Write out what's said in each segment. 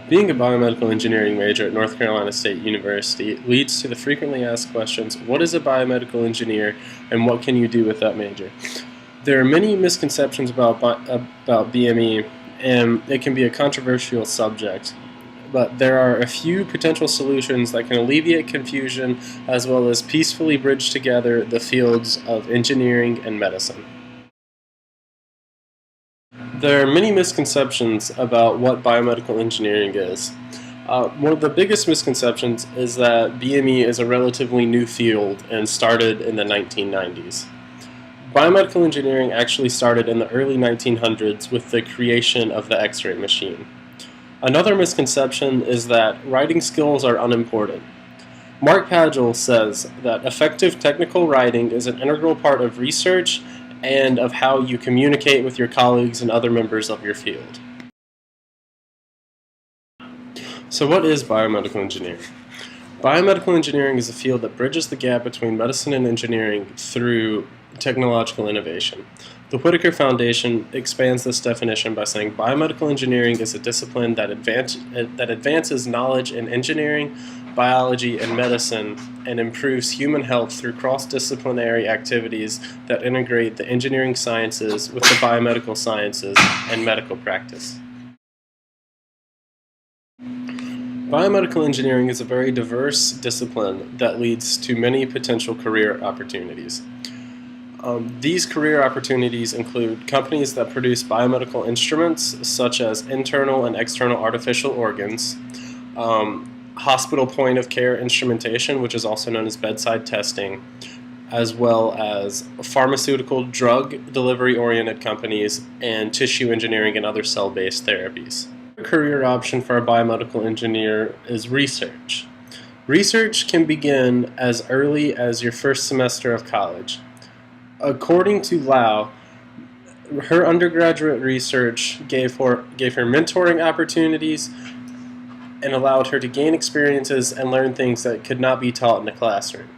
Being a biomedical engineering major at North Carolina State University leads to the frequently asked questions, what is a biomedical engineer and what can you do with that major? There are many misconceptions about BME, and it can be a controversial subject, but there are a few potential solutions that can alleviate confusion as well as peacefully bridge together the fields of engineering and medicine. There are many misconceptions about what biomedical engineering is. One of the biggest misconceptions is that BME is a relatively new field and started in the 1990s. Biomedical engineering actually started in the early 1900s with the creation of the X-ray machine. Another misconception is that writing skills are unimportant. Mark Padgel says that effective technical writing is an integral part of research and of how you communicate with your colleagues and other members of your field. So what is biomedical engineering? Biomedical engineering is a field that bridges the gap between medicine and engineering through technological innovation. The Whitaker Foundation expands this definition by saying biomedical engineering is a discipline that advances knowledge in engineering, biology, and medicine and improves human health through cross-disciplinary activities that integrate the engineering sciences with the biomedical sciences and medical practice. Biomedical engineering is a very diverse discipline that leads to many potential career opportunities. These career opportunities include companies that produce biomedical instruments such as internal and external artificial organs, hospital point-of-care instrumentation, which is also known as bedside testing, as well as pharmaceutical drug delivery-oriented companies and tissue engineering and other cell-based therapies. A career option for a biomedical engineer is research. Research can begin as early as your first semester of college. According to Lau, her undergraduate research gave her mentoring opportunities and allowed her to gain experiences and learn things that could not be taught in the classroom.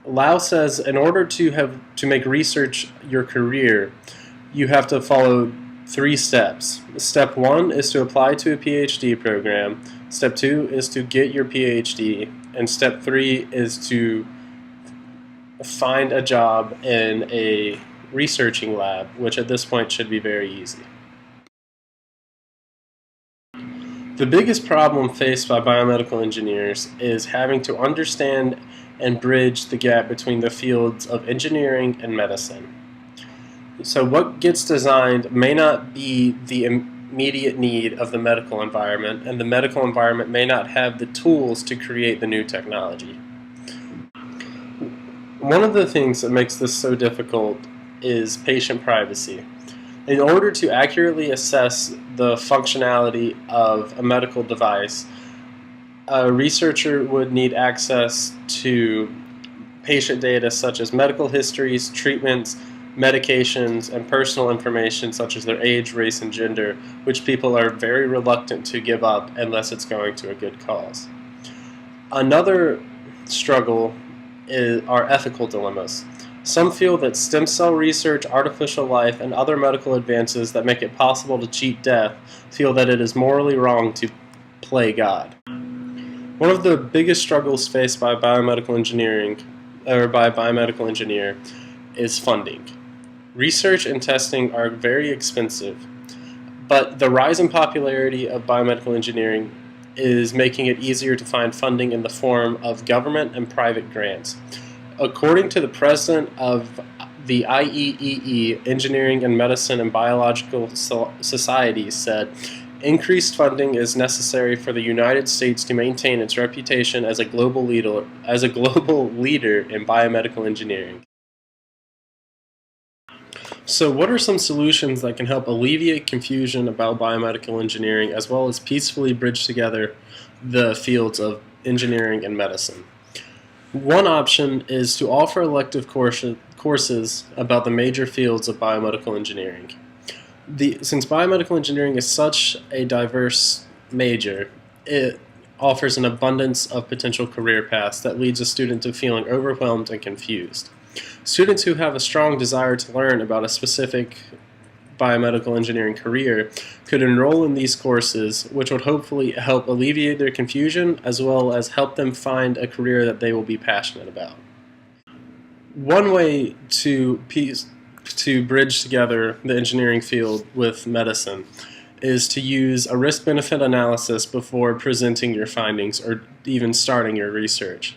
Lau says in order to make research your career, you have to follow 3 steps. Step 1 is to apply to a PhD program. Step 2 is to get your PhD. And step 3 is to find a job in a researching lab, which at this point should be very easy. The biggest problem faced by biomedical engineers is having to understand and bridge the gap between the fields of engineering and medicine. So what gets designed may not be the immediate need of the medical environment, and the medical environment may not have the tools to create the new technology. One of the things that makes this so difficult is patient privacy. In order to accurately assess the functionality of a medical device, a researcher would need access to patient data such as medical histories, treatments, medications, and personal information such as their age, race, and gender, which people are very reluctant to give up unless it's going to a good cause. Another struggle are ethical dilemmas. Some feel that stem cell research, artificial life, and other medical advances that make it possible to cheat death feel that it is morally wrong to play God. One of the biggest struggles faced by biomedical engineer is funding. Research and testing are very expensive, but the rise in popularity of biomedical engineering is making it easier to find funding in the form of government and private grants. According to the president of the IEEE, Engineering and Medicine and Biological Societies said, increased funding is necessary for the United States to maintain its reputation as a global leader in biomedical engineering. So what are some solutions that can help alleviate confusion about biomedical engineering as well as peacefully bridge together the fields of engineering and medicine? One option is to offer elective courses about the major fields of biomedical engineering. Since biomedical engineering is such a diverse major, it offers an abundance of potential career paths that leads a student to feeling overwhelmed and confused. Students who have a strong desire to learn about a specific biomedical engineering career could enroll in these courses, which would hopefully help alleviate their confusion as well as help them find a career that they will be passionate about. One way to bridge together the engineering field with medicine is to use a risk-benefit analysis before presenting your findings or even starting your research.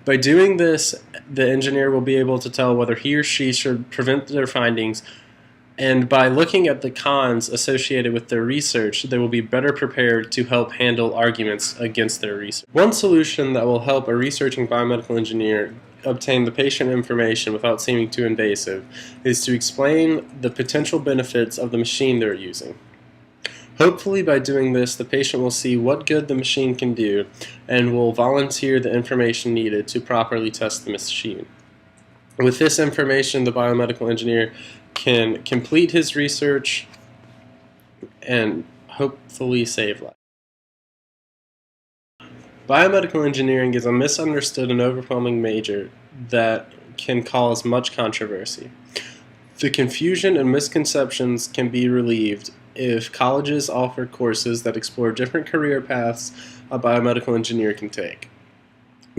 By doing this, the engineer will be able to tell whether he or she should prevent their findings, and by looking at the cons associated with their research, they will be better prepared to help handle arguments against their research. One solution that will help a researching biomedical engineer obtain the patient information without seeming too invasive is to explain the potential benefits of the machine they're using. Hopefully, by doing this, the patient will see what good the machine can do and will volunteer the information needed to properly test the machine. With this information, the biomedical engineer can complete his research and hopefully save lives. Biomedical engineering is a misunderstood and overwhelming major that can cause much controversy. The confusion and misconceptions can be relieved if colleges offer courses that explore different career paths a biomedical engineer can take.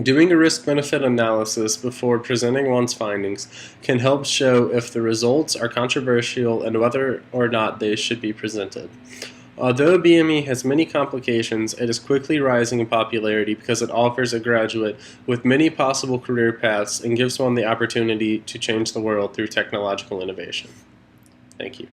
Doing a risk-benefit analysis before presenting one's findings can help show if the results are controversial and whether or not they should be presented. Although BME has many complications, it is quickly rising in popularity because it offers a graduate with many possible career paths and gives one the opportunity to change the world through technological innovation. Thank you.